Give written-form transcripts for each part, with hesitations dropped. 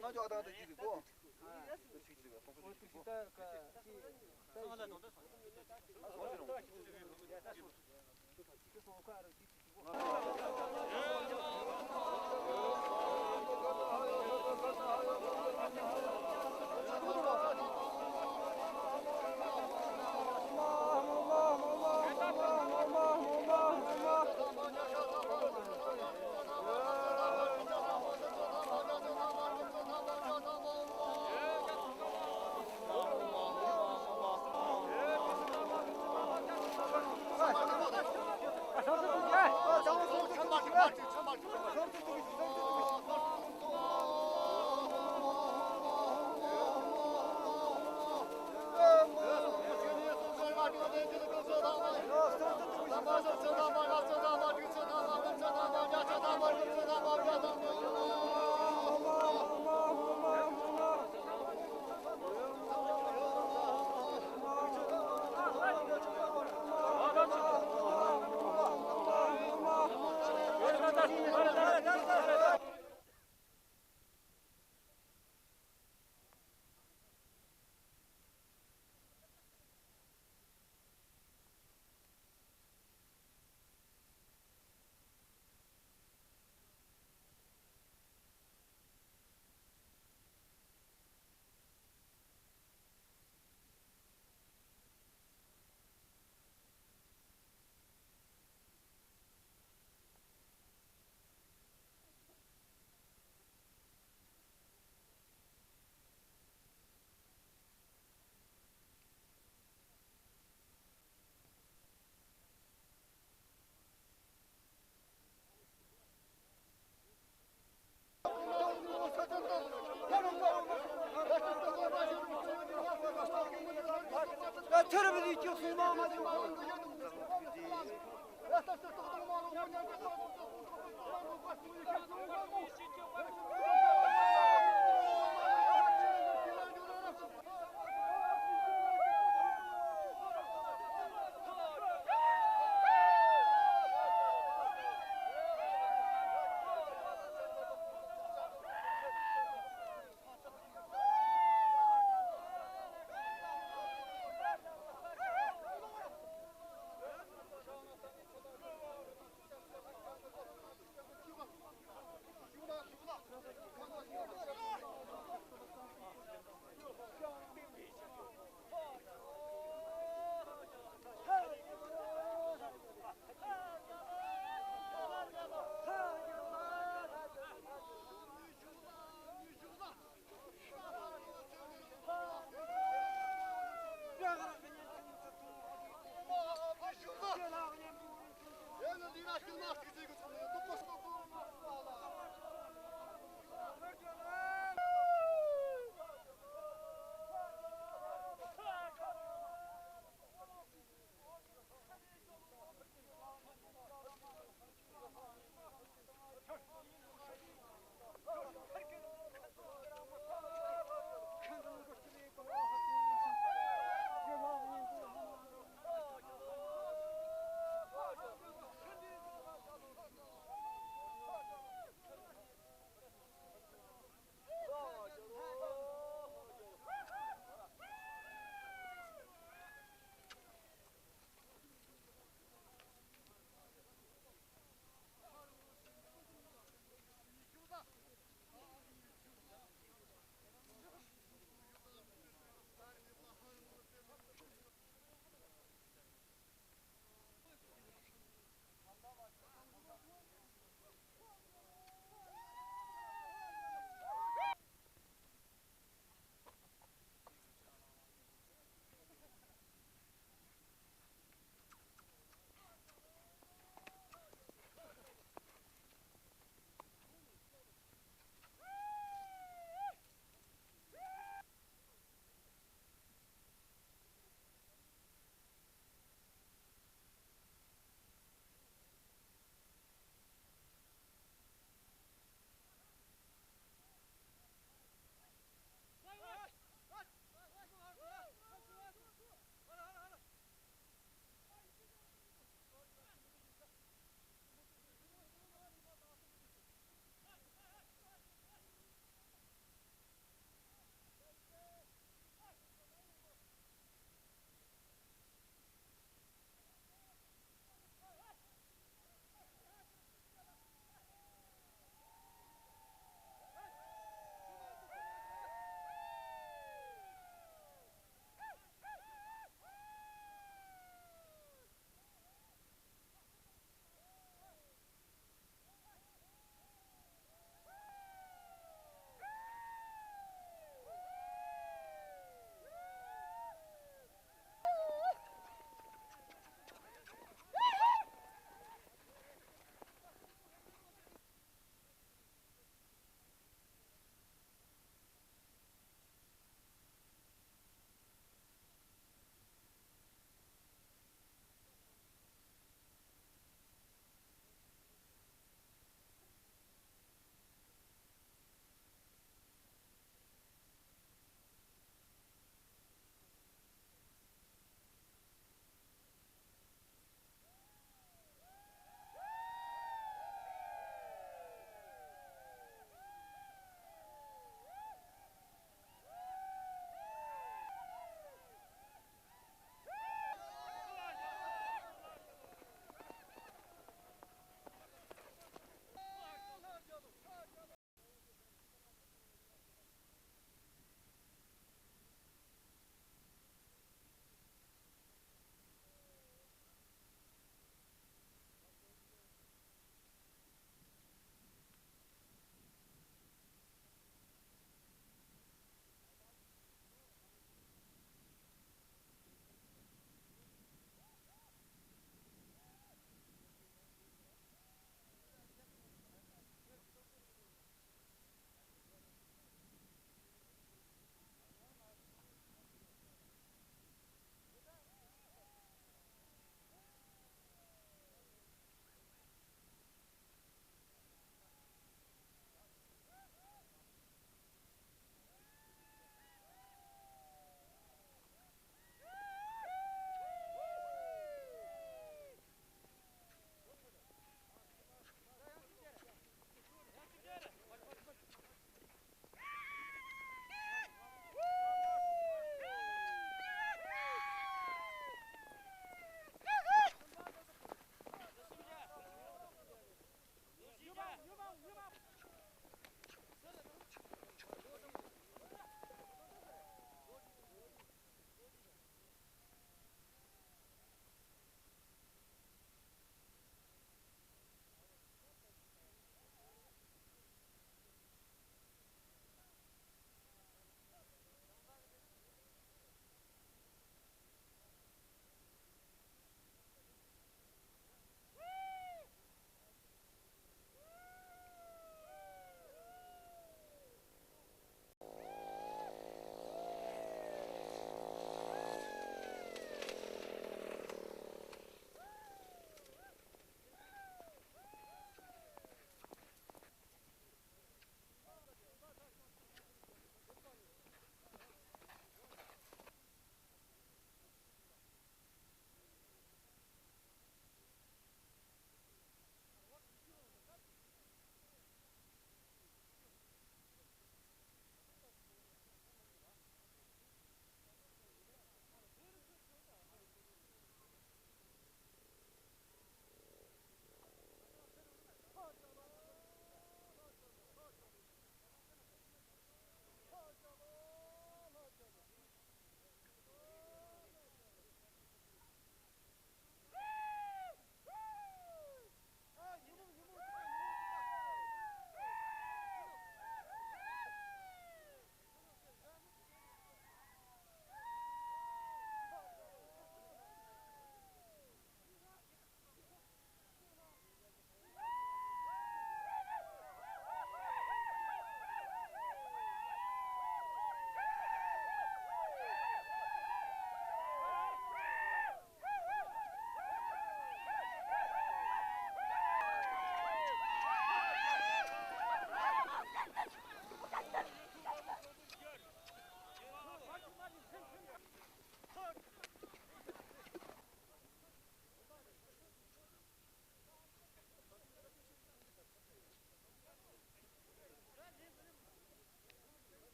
나저 아다도 지고. Ya terbiye ediyorsun Muhammed.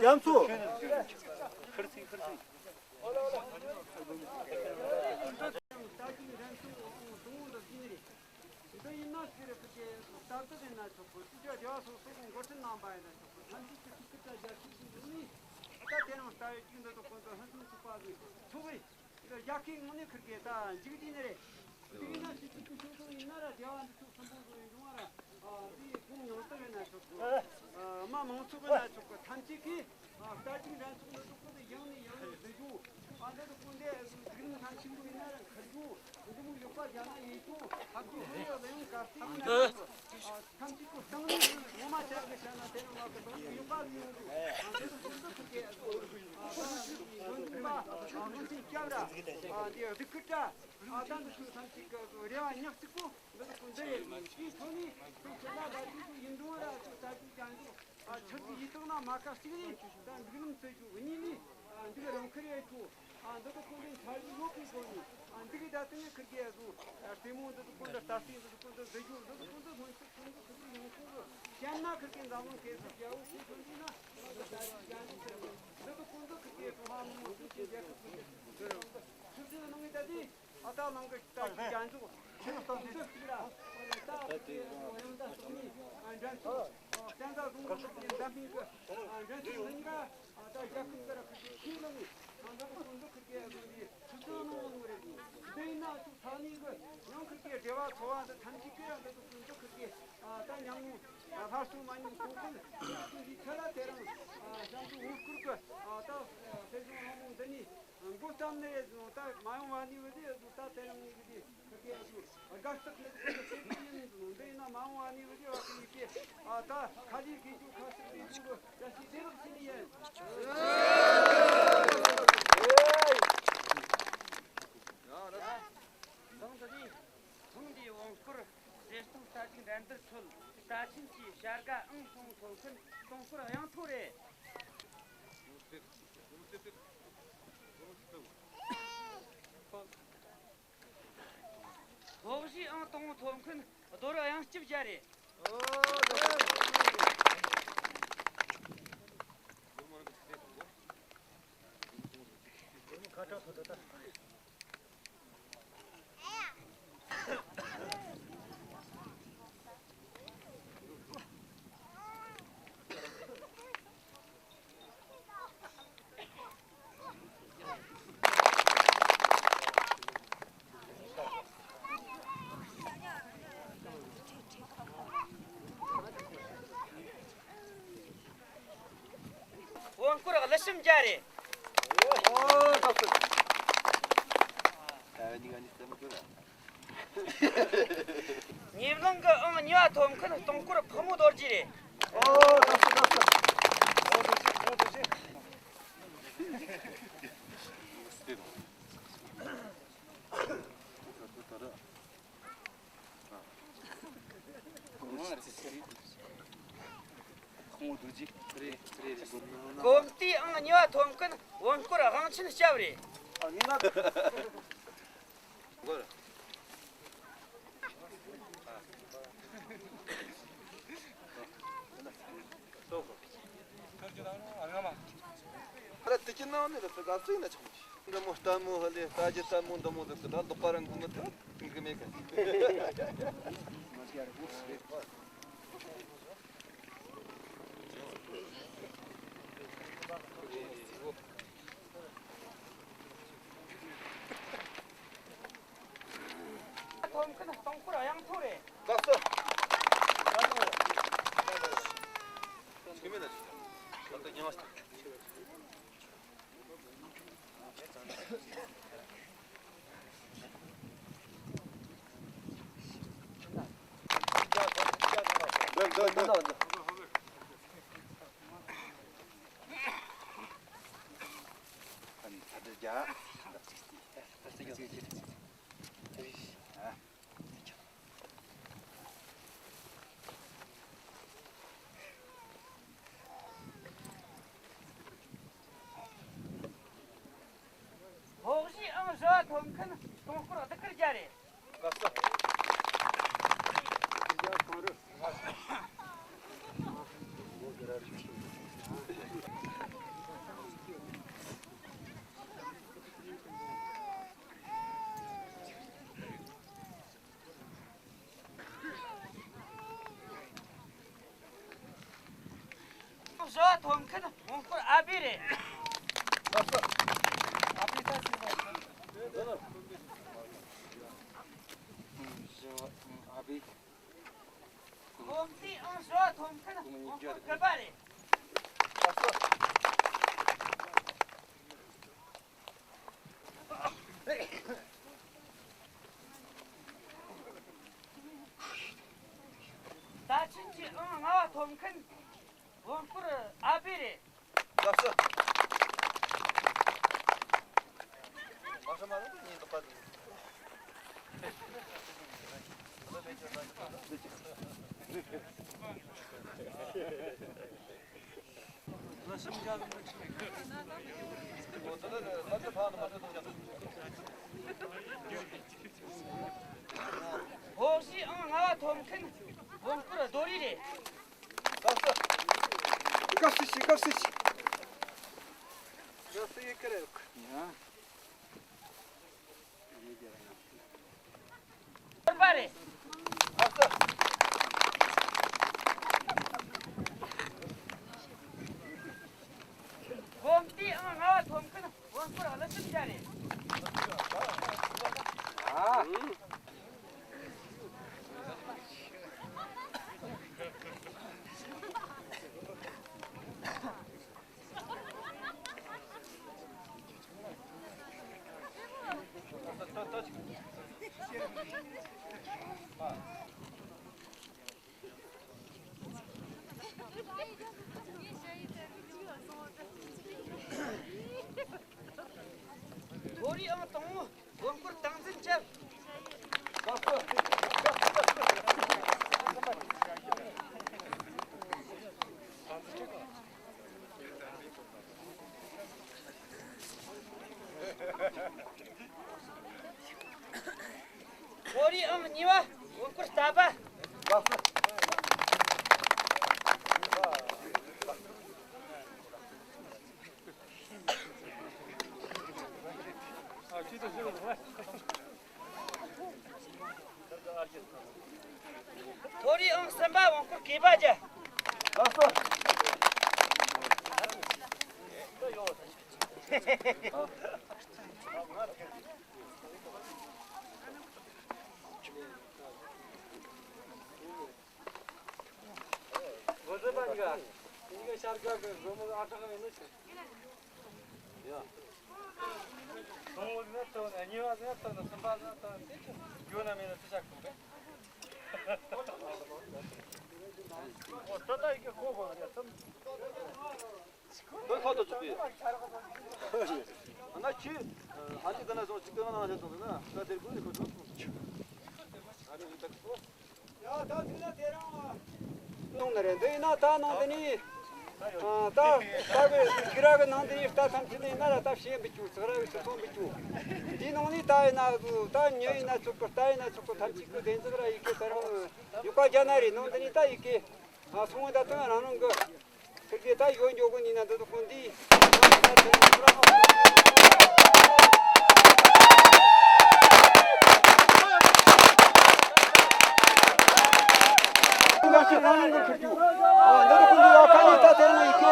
Yansu. 쟤나 그렇게 나면 계속 야구 시선이나 너도 군도 그렇게 좋아하는 거 그렇게 내가 그래. 수준은 놈이다지. 아따 남거 딱 이게 안 주고. 생각도 안 돼. 딱 오염다 수준이 안 잔다. 잔다 군도 잔핑가. 안 잔으니까 아따 약간 거라 그렇게 키우는 남자가 군도 그렇게 수준은 그래도. 내나 좀 산이 그 그냥 그렇게 대화 좋아하는 단식이랑 그래도 군도 그렇게 아따 양무 할수 많이 먹고 이 차라 대랑 장수 우크르 아따 대중을 하면 되니 못 잡네 딱 많이 많이 그지 딱 대랑 그지 그렇게 아주 가스트 그래도 내나 많이 많이 그지 이렇게 아따 가지 기주 가스트 이거 야시 대럽신이에 정선이 정디 원크르 레스통 스타팅 랜더 툴 스타팅치 샤가 응송 통큰 통크르 양토레 혹시 동 통큰 도로 양집 자리 원크르 레심 자리 님런가 니와 통큰 통크르 퍼무더지리 곰띠 니와 통큰 원크르 강친 샤브리 아니나 뭘 하나 듣긴 나오는데 또 쓰이나 참. 근데 뭐 다무 할래 다지 다무 너무 듣다 또 빠른 거 같아. 이게 메가. 통크르 양토레 갔어. 지금이나 진짜. 어떻게 녀았어? 너. 다들 자. 혹시 저 통큰 통크르 어떻게 자리 갔어. 저 통큰 통크르 아비리 갔어. 아비. 곰띠 저 통큰 통크르 가바리 갔어. 다친지 나와 통큰 원크르 아비리 갔어. 와서 말하는 니 똑같이. 나 심장. 뭐 너는 맞아 봐는 맞아 동작. 혹시 나와 통큰 원크르 도리리 값으시. Nasıl yıkırık? Ya. Bari. Hasta. Bomti ang hawa bomkan. Bomkur alasın jare. Ha. Bori ang tongu. Bomkur tangsin chap. Bori ang niwa. Bomkur taba. Bori ang samba bomkur kibaja. Hasta. Bozabanga. İnge şarkı romu atağın ölmüş. Ya. 동물이 나타나, 아니와 나타나, 선바 나타나, 교남에는 시작한데. 어떠다 이게 고거야. 너 가도 준비. 나 키. 아직 그나 좀 지금 하나 하셨던데. 나 데리고 이거 좀. 아니 이따 또. 야, 다 들려 대랑. 농나래. 너희나 다 농더니 다 그라가 농더니 다 삼치네 나라 다 시에 비추. 서라고 손 비추. 디농니 다이나도 다 녀이나 죽고 다이나 죽고 단치고 된저라 이렇게 따라오는 육가자나리 농더니 다 이렇게 송어다 등을 하는 거 그게 다 이건 요건이나 너도 건디 하는 걸 그렇게 너도 근데 약간이 다 되는 이렇게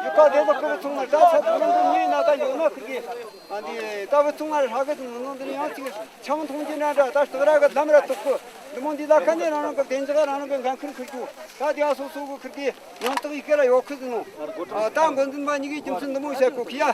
육가 돼서 그 정말 다 찾는 건 나다 요나 그게 아니 다 정말 하거든 너들이 어떻게 처음 통진하라 다시 들어가 남라 듣고 너무 디다칸에 나는 거 된저가 나는 건 그냥 그렇게 다 디아서 쓰고 그렇게 연떡 있게라 욕거든 다음 건든만 이게 좀 너무 있었고 기야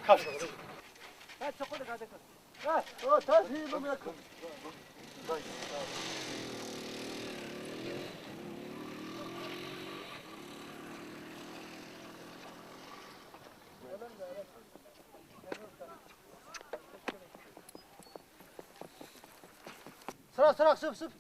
다시 이러면 서락 습